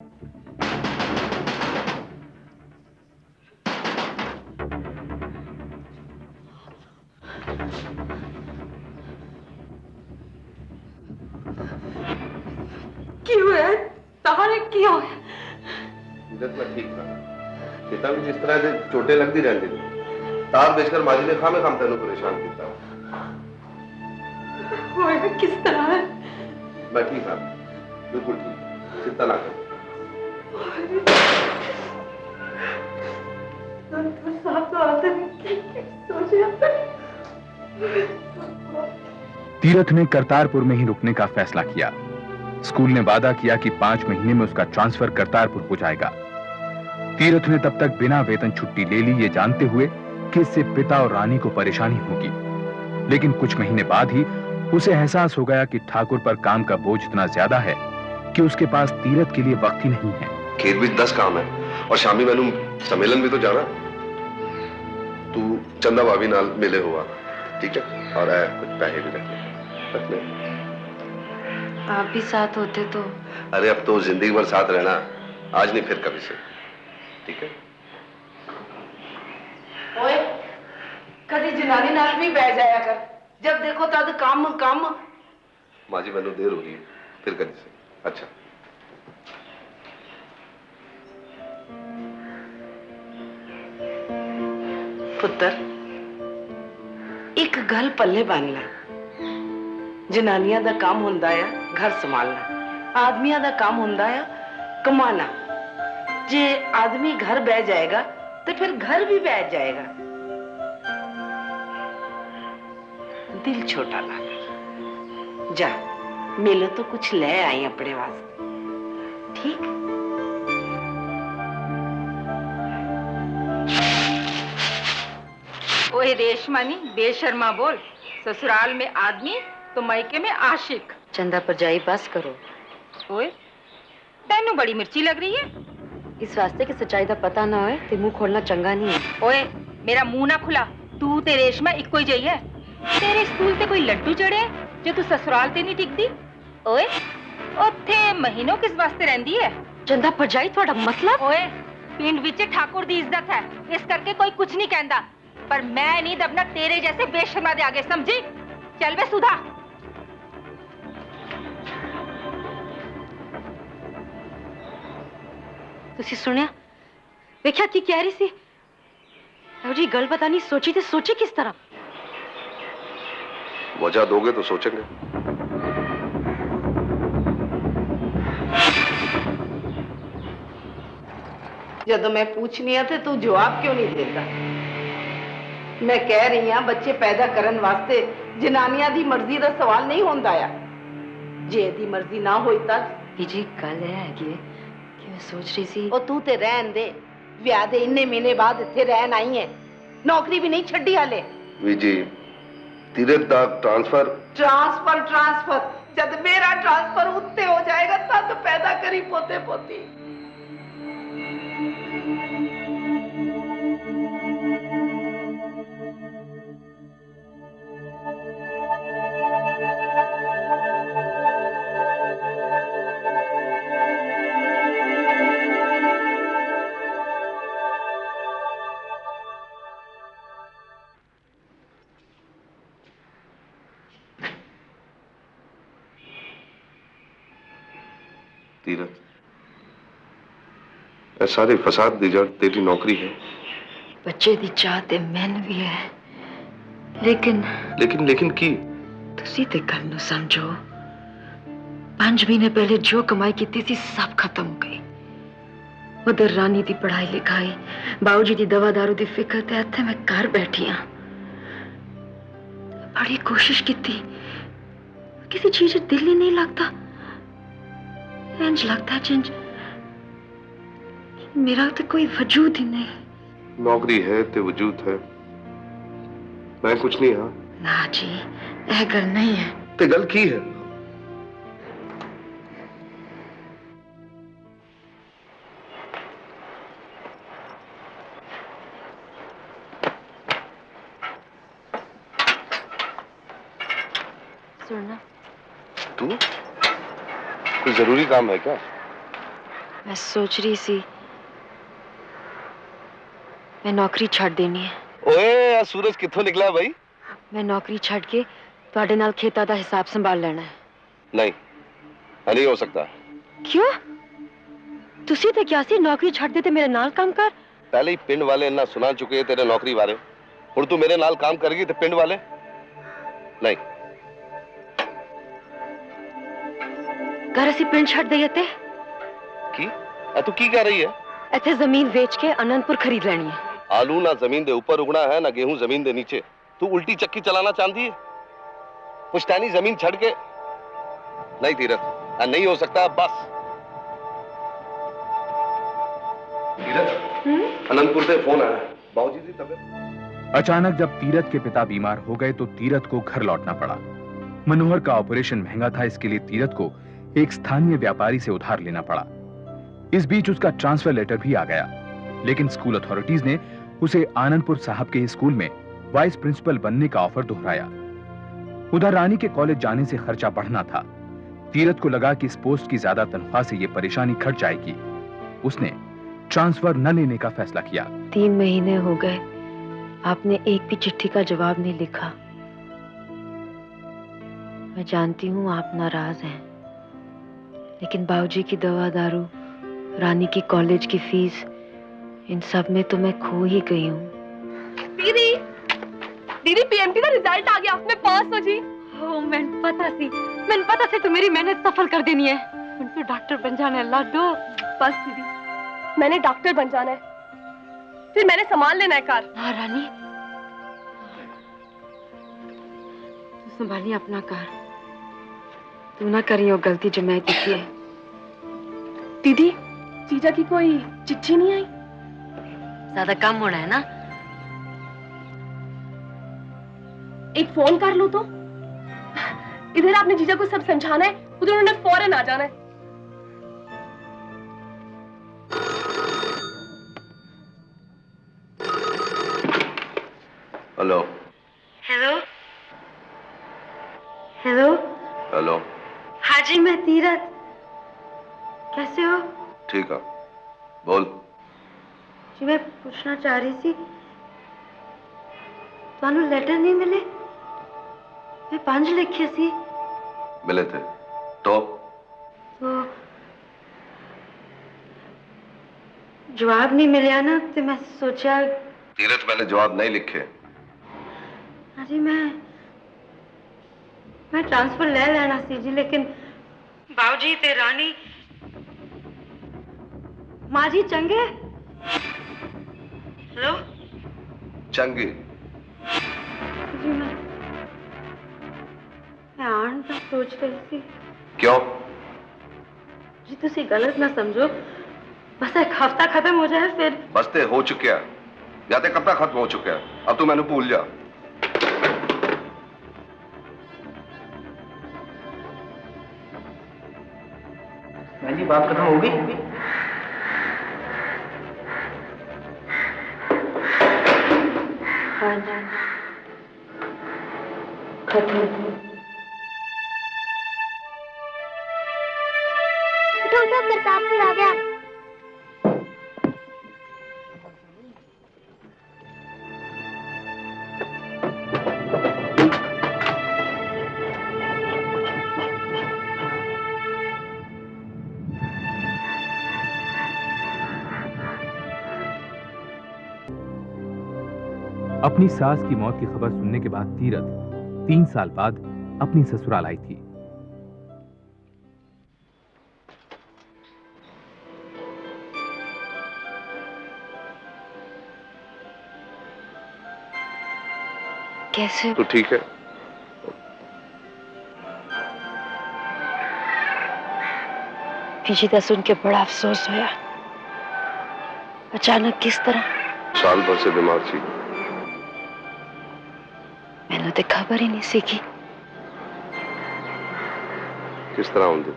क्यों है? तारे क्यों है? मैं ठीक था। पिता भी जिस तरह से चोटें लगती रहती थी, तार बेचकर माजी ने खामे खाम तेनों परेशान किया। वो किस तरह है? मैं ठीक था, बिल्कुल ठीक, चिंता ना कर। तीरथ ने करतारपुर में ही रुकने का फैसला किया। स्कूल ने वादा किया कि 5 महीने में उसका ट्रांसफर करतारपुर हो जाएगा। तीरथ ने तब तक बिना वेतन छुट्टी ले ली, ये जानते हुए कि इससे पिता और रानी को परेशानी होगी। लेकिन कुछ महीने बाद ही उसे एहसास हो गया कि ठाकुर पर काम का बोझ इतना ज्यादा है कि उसके पास तीरथ के लिए वक्त ही नहीं है। खेत भी 10 काम है और शामी मैनू सम्मेलन भी तो जाना। तू चंदा भाभी नाल मिले हुआ, ठीक है? और कुछ पैसे भी रख ले। आप भी साथ होते तो। अरे अब तो जिंदगी भर साथ रहना, आज नहीं फिर कभी से, ठीक है? ओए, कभी जनानी नाल भी बैठ जाया कर, जब देखो तद काम काम। माँ जी मैनू देर हो रही है, फिर कभी से। अच्छा पुत्र, एक गल पल्ले बन ला। जनानियां दा काम हुंदा है घर संभालना, आदमियां दा काम हुंदा है कमाना। जे आदमी घर बैठ जाएगा तो फिर घर भी बैठ जाएगा। दिल छोटा लगा। जा मेले तो कुछ ले आई अपने वास्ते, ठीक? ओए रेशमानी, बेशर्मा बोल। ससुराल में आदमी तो मायके में आशिक। चंदा परजाई बस करो। ओए तेनू बड़ी मिर्ची लग रही है। इस वास्ते कि सच्चाई दा पता ना होए ते मुंह खोलना चंगा नहीं है। ओए मेरा मुंह ना खुला। तू ते रेशमा इको ही जई है। तेरे स्कूल ते कोई लड्डू चढ़े जो तू ससुराल ते नहीं टिकदी। ओए ओथे महीनों किस वास्ते रहंदी है? चंदा परजाई थोड़ा मतलब? ओए पिंड विच ठाकुर दी इज्जत है, इस करके कोई कुछ नहीं कहंदा। पर मैं नहीं दबना तेरे जैसे बेशर्मा दे आगे, समझी? चल बे सुधा। तुसी सुनिया? देखिया की कह रही सी? अब जी गल पता नहीं सोची ते सोची किस तरह? वजह दोगे तो सोचेंगे। जब मैं पूछनी है तो तू जवाब क्यों नहीं देता? मैं कह रही हां बच्चे पैदा करन वास्ते जनानियां दी मर्जी दा सवाल नहीं होंदा आ। जे दी मर्जी ना होई तक जी गल है कि मैं सोच रही सी ओ तू ते रहन दे। ब्याह दे इन्ने महीने बाद इत्थे रहन आई है, नौकरी भी नहीं छड्डी हाले। जी तीरथ दा ट्रांसफर जब मेरा ट्रांसफर उत्ते हो जाएगा तब तो पैदा करी पोते पोती। तीरथ, सारे फसाद दी जड़ तेरी नौकरी है। बच्चे दी चाह ते मैन भी है, लेकिन लेकिन की तुसी ते गल नूं समझो। 5 महीने पहले जो कमाई की थी सब खत्म हो गई। उधर रानी दी पढ़ाई लिखाई, बाबूजी दी दवा दारू दी फिक्र ते इत्थे मैं घर बैठी हां। बड़ी कोशिश की थी, किसी चीज दिल ही नहीं लगता। इंज लगता है जिंज मेरा तो कोई वजूद ही नहीं। नौकरी है ते वजूद है, मैं कुछ नहीं। हाँ ना जी, यह गल नहीं है। ते गल की है? सुनना, तू कोई जरूरी काम है क्या? मैं सोच रही सी मैं नौकरी छड़ देनी है। ओए आ सूरज कित्थों निकला है भाई? मैं नौकरी छड़ के ਤੁਹਾਡੇ ਨਾਲ ਖੇਤਾਂ ਦਾ ਹਿਸਾਬ ਸੰਭਾਲ ਲੈਣਾ ਹੈ। नहीं, नहीं हो सकता। क्यों? ਤੁਸੀਂ ਤੇ ਕਿਹਾ ਸੀ ਨੌਕਰੀ ਛੱਡ ਦੇ ਤੇ ਮੇਰੇ ਨਾਲ ਕੰਮ ਕਰ। पहले ही पिंड वाले इन्ना सुना चुके हैं तेरे नौकरी बारे। हुण तू मेरे नाल काम करेगी ते पिंड वाले नहीं। घर ਅਸੀਂ ਪਿੰਡ ਛੱਡ ਦਈਏ ਤੇ की तू की कह रही है? ਇੱਥੇ ਜ਼ਮੀਨ ਵੇਚ ਕੇ ਅਨੰਦਪੁਰ ਖਰੀਦ ਲੈਣੀ ਹੈ। आलू ना जमीन दे ऊपर उगना है ना गेहूं जमीन दे नीचे। तू उल्टी चक्की चलाना चाहती है? पुश्तैनी जमीन छड़ के नहीं तीरथ, नहीं हो सकता बस। तीरथ, अनंतपुर से फोन आया, बाबूजी की तबीयत। अचानक जब तीरथ के पिता बीमार हो गए तो तीरथ को घर लौटना पड़ा। मनोहर का ऑपरेशन महंगा था, इसके लिए तीरथ को एक स्थानीय व्यापारी से उधार लेना पड़ा। इस बीच उसका ट्रांसफर लेटर भी आ गया, लेकिन स्कूल अथॉरिटीज ने उसे आनंदपुर साहब के स्कूल में वाइस प्रिंसिपल बनने का ऑफर दोहराया। उधर रानी के कॉलेज जाने से खर्चा बढ़ना था। तीरथ को लगा कि इस पोस्ट की ज्यादा तनख्वाह से यह परेशानी घट जाएगी। उसने ट्रांसफर न लेने का फैसला किया। 3 महीने हो गए, आपने एक भी चिट्ठी का जवाब नहीं लिखा। मैं जानती हूँ आप नाराज हैं, लेकिन बाबूजी की दवा दारू, रानी की कॉलेज की फीस, इन सब में तो मैं खो ही गई हूँ। दीदी, दीदी पीएमटी का रिजल्ट आ गया, मैं पास हो जी। ओ, मैंने पता से तो मेरी मेहनत सफल कर देनी है। मैं तो डॉक्टर बन जाना है लाडो। बस दीदी, मैंने डॉक्टर बन जाना है, फिर मैंने संभाल लेना है कार। हाँ रानी, तू संभाली अपना कार। तू ना करी वो गलती जो मैं की है। दीदी, जीजा की कोई चिट्ठी नहीं आई? ज्यादा कम होना है ना। एक फोन कर लो तो। इधर आपने जीजा को सब समझाना है, उधर उन्होंने फौरन आ जाना है। Hello hello hello hello. हाँ जी, मैं तीरथ। कैसे हो? ठीक है, बोल। जी मैं पूछना चाह रही थी, ਤੁਹਾਨੂੰ लेटर नहीं मिले? मैं 5 लिखे सी। मिले थे तो जवाब नहीं मिला ना, तो मैं सोचा। तीरथ, मैंने जवाब नहीं लिखे। हाँ जी, मैं ट्रांसफर ले लेना सी जी, लेकिन बाबूजी ते रानी माँ जी चंगे। हेलो चंगी। जी मैं आन का सोच रही थी। क्यों? जी तुसी गलत ना समझो, बस एक हफ्ता खत्म हो जाए फिर। बस ते हो चुका है, या ते कब तक खत्म हो चुका है? अब तू मैंने भूल जा। जी बात खत्म हो गई? हाँ जी खत्म। प्रतापपुर आ गया। अपनी सास की मौत की खबर सुनने के बाद तीरथ 3 साल बाद अपनी ससुराल आई थी। कैसे? तो ठीक है। विजेता सुन के बड़ा अफसोस हुआ। अचानक किस तरह? साल भर से बीमार थी। मैंने तो खबर ही नहीं सीखी। किस तरह होंगे?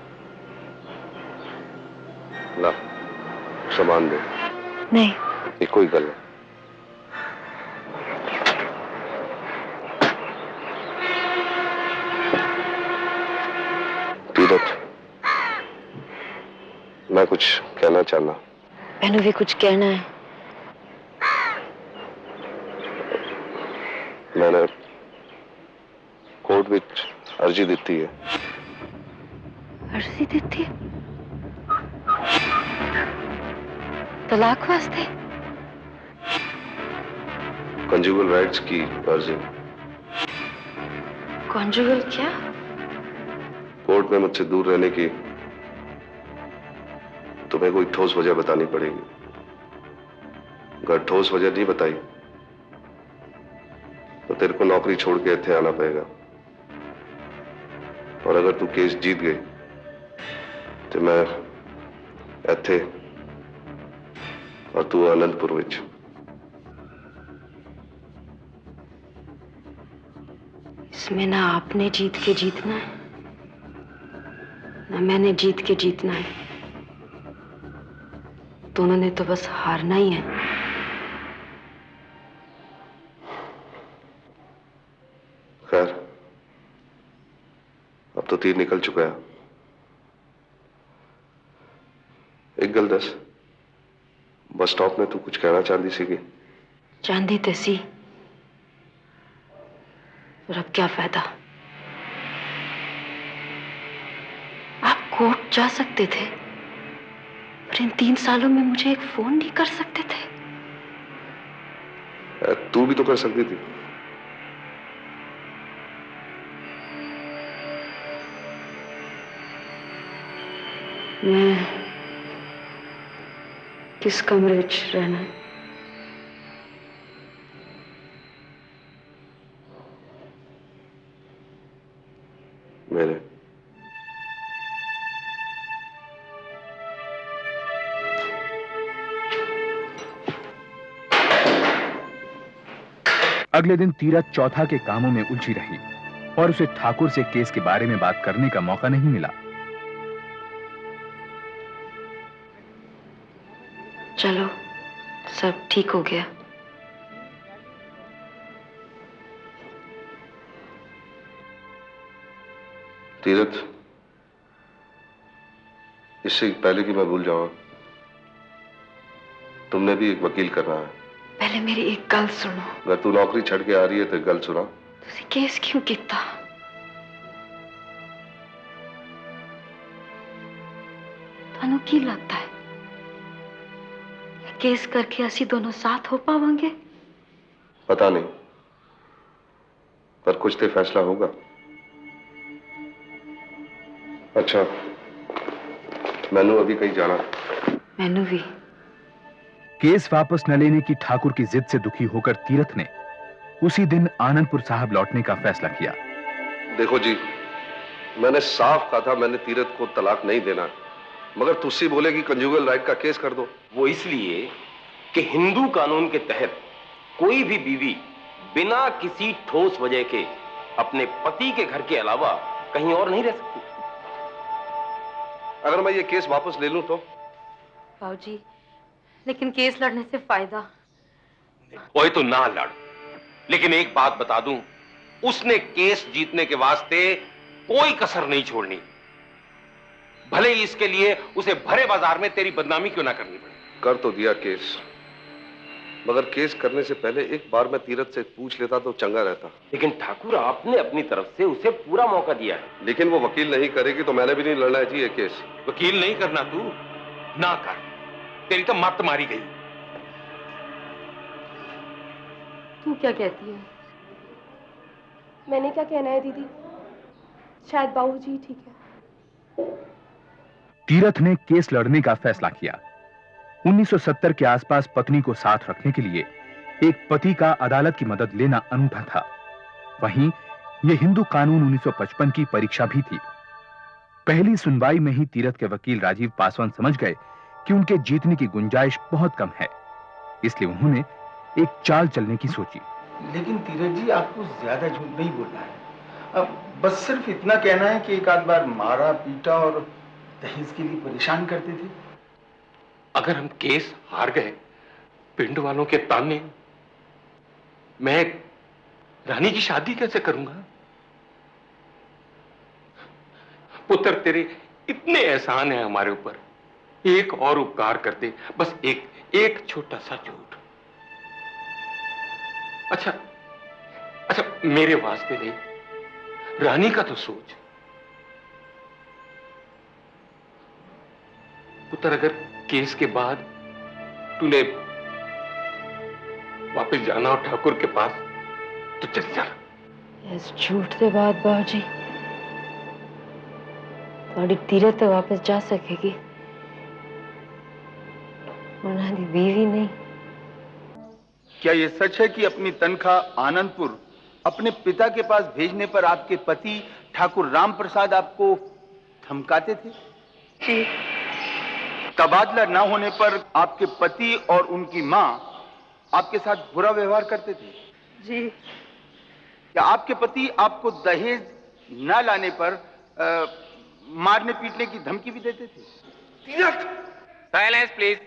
ला सामान दे। नहीं, ये कोई गल है। तीरथ, मैं कुछ कहना चाहना? मैंने भी कुछ कहना है। मैंने कोर्ट में अर्जी दी है। अर्जी दी? तलाक वास्ते? कंजुगल राइट्स की अर्जी। कॉन्जुगल क्या? कोर्ट में मुझसे दूर रहने की तुम्हें कोई ठोस वजह बतानी पड़ेगी। अगर ठोस वजह नहीं बताई तो तेरे को नौकरी छोड़ के इत्थे आना पड़ेगा। और अगर तू केस जीत गई तो मैं इत्थे और तू आनंदपुर विच। इसमें ना आपने जीत के जीतना है, ना मैंने जीत के जीतना है। दोनों ने तो बस हारना ही है। खैर, अब तो तीर निकल चुका है। एक गल दस, बस स्टॉप में तू कुछ कहना चाहती सी कि? चांदी तैसी, पर अब क्या फायदा? आप कोर्ट जा सकते थे, पर इन 3 सालों में मुझे एक फोन नहीं कर सकते थे। तू भी तो कर सकती थी। मैं किस कमरे च रहना है? मेरे। अगले दिन तीरथ चौथा के कामों में उलझी रही और उसे ठाकुर से केस के बारे में बात करने का मौका नहीं मिला। चलो, सब ठीक हो गया। तीरथ, इससे पहले कि मैं भूल जाऊं, तुमने भी एक वकील करना है। पहले मेरी एक गल सुनो। अगर तू नौकरी छड़ के आ रही है तो गल सुना। तुसी केस क्यों किया? थानू की लगता है केस करके असी दोनों साथ हो पावांगे? पता नहीं, पर कुछ तो फैसला होगा। अच्छा, मैनू अभी कहीं जाना। मैनू भी। केस वापस न लेने की ठाकुर की जिद से दुखी होकर तीरथ ने उसी दिन आनंदपुर साहब लौटने का फैसला किया। देखो जी, मैंने साफ कहा था मैंने तीरथ को तलाक नहीं देना, मगर तुसी बोले कि कंजुगल राइट का केस कर दो। वो इसलिए कि हिंदू कानून के तहत कोई भी बीवी बिना किसी ठोस वजह के अपने पति के घर के अलावा कहीं और नहीं रह सकती। अगर मैं ये केस वापस ले लूं तो? बाबूजी, लेकिन केस लड़ने से फायदा। ओए तो ना लड़, लेकिन एक बात बता दूं, उसने केस जीतने के वास्ते कोई कसर नहीं छोड़नी, भले ही इसके लिए उसे भरे बाजार में तेरी बदनामी क्यों ना करनी पड़े। कर तो दिया केस, मगर केस करने से पहले एक बार मैं तीरथ से पूछ लेता तो चंगा रहता। लेकिन ठाकुर, आपने अपनी तरफ से उसे पूरा मौका दिया है। लेकिन वो वकील नहीं करेगी तो मैंने भी नहीं लड़ना चाहिए केस। वकील नहीं करना तू ना कर, तेरी तो मत मारी गई। तू क्या कहती है? मैंने क्या कहना है दीदी, शायद बाबूजी ठीक है। तीरथ ने केस लड़ने का फैसला किया। 1970 के आसपास पत्नी को साथ रखने के लिए एक पति का अदालत की मदद लेना अनूठा था। वहीं यह हिंदू कानून 1955 की परीक्षा भी थी। पहली सुनवाई में ही तीरथ के वकील राजीव पासवान समझ गए कि उनके जीतने की गुंजाइश बहुत कम है, इसलिए उन्होंने एक चाल चलने की सोची। लेकिन तीरथ जी, आपको ज्यादा झूठ नहीं बोलना है। अब बस सिर्फ इतना कहना है कि एक आध बार मारा पीटा और दहेज के लिए परेशान करते थे। अगर हम केस हार गए, पिंड वालों के ताने, मैं रानी की शादी कैसे करूंगा? पुत्र, तेरे इतने एहसान हैं हमारे ऊपर, एक और उपकार करते, बस एक छोटा सा झूठ। अच्छा अच्छा, मेरे वास्ते नहीं, रानी का तो सोच। पुत्र, अगर केस के बाद तूने वापस जाना हो ठाकुर के पास तो चल जा। इस झूठ के बाद बाबूजी थोड़ी तीरथ तो वापस जा सकेगी, वरना दी बीवी नहीं। क्या ये सच है कि अपनी तनख्वाह आनंदपुर अपने पिता के पास भेजने पर आपके पति ठाकुर राम प्रसाद आपको धमकाते थे? जी। तबादला न होने पर आपके पति और उनकी मां आपके साथ बुरा व्यवहार करते थे? जी। क्या आपके पति आपको दहेज न लाने पर मारने पीटने की धमकी भी देते थे? Silence please.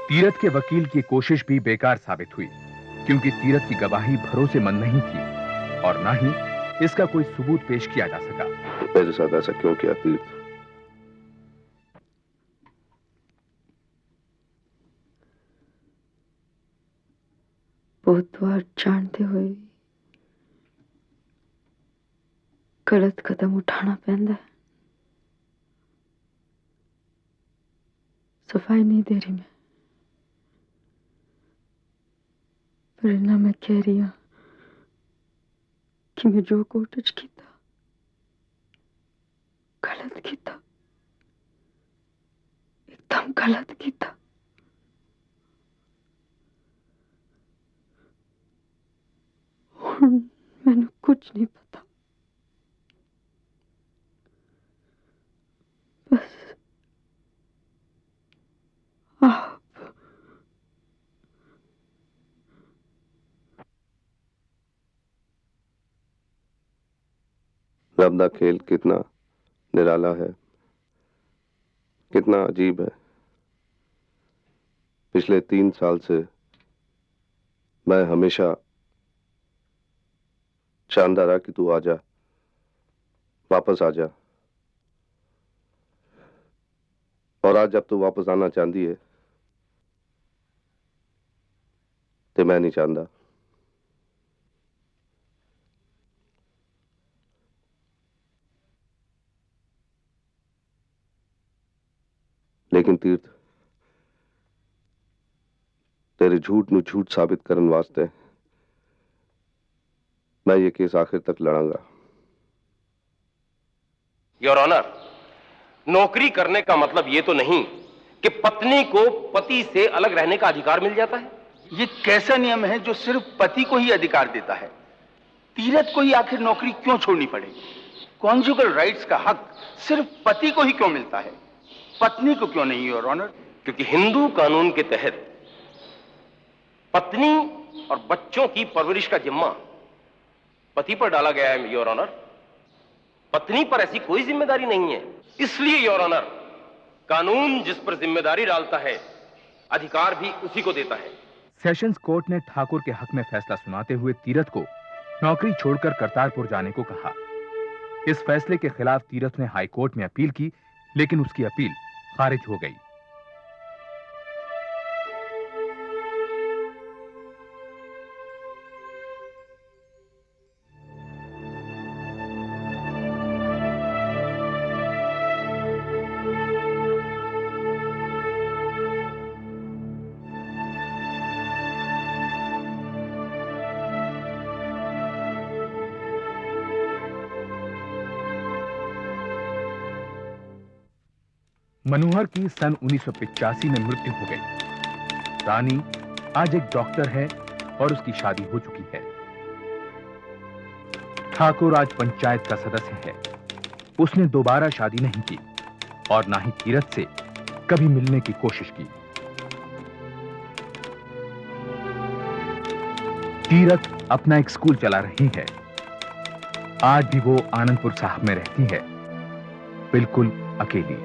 तीरथ के वकील की कोशिश भी बेकार साबित हुई, क्योंकि तीरथ की गवाही भरोसेमंद नहीं थी और ना ही इसका कोई सबूत पेश किया जा सका। मेरे साथ ऐसा क्यों किया तीर्थ? बहुत बार जानते हुए भी गलत कदम उठाना पैंदा है। सफाई नहीं दे रही मैं, पर इन्ना मैं कह रही हूं कि मैं जो कोशिश किया गलत किया, एकदम गलत किया। मैंने कुछ नहीं पता, बस आप रब दा खेल कितना निराला है, कितना अजीब है। पिछले 3 साल से मैं हमेशा चाहता रहा कि तू आ जा, वापस आ जा, और आज जब तू वापस आना चाहती है तो मैं नहीं चाहता। लेकिन तीर्थ, तेरे झूठ ਨੂੰ झूठ साबित करने वास्ते मैं ये केस आखिर तक लड़ांगा। योर ऑनर, नौकरी करने का मतलब यह तो नहीं कि पत्नी को पति से अलग रहने का अधिकार मिल जाता है। ये कैसा नियम है जो सिर्फ पति को ही अधिकार देता है? तीरथ को ही आखिर नौकरी क्यों छोड़नी पड़ेगी? कॉन्जुगल राइट्स का हक सिर्फ पति को ही क्यों मिलता है, पत्नी को क्यों नहीं, योर ऑनर? क्योंकि हिंदू कानून के तहत पत्नी और बच्चों की परवरिश का जिम्मा पति पर डाला गया है, योर ऑनर। पत्नी पर ऐसी कोई जिम्मेदारी नहीं है। इसलिए योर ऑनर, कानून जिस पर जिम्मेदारी डालता है, अधिकार भी उसी को देता है। सेशंस कोर्ट ने ठाकुर के हक में फैसला सुनाते हुए तीरथ को नौकरी छोड़कर करतारपुर जाने को कहा। इस फैसले के खिलाफ तीरथ ने हाई कोर्ट में अपील की, लेकिन उसकी अपील खारिज हो गई। मनोहर की सन 1985 में मृत्यु हो गई। रानी आज एक डॉक्टर है और उसकी शादी हो चुकी है। ठाकुर आज पंचायत का सदस्य है। उसने दोबारा शादी नहीं की और ना ही तीरथ से कभी मिलने की कोशिश की। तीरथ अपना एक स्कूल चला रही है। आज भी वो आनंदपुर साहब में रहती है, बिल्कुल अकेली।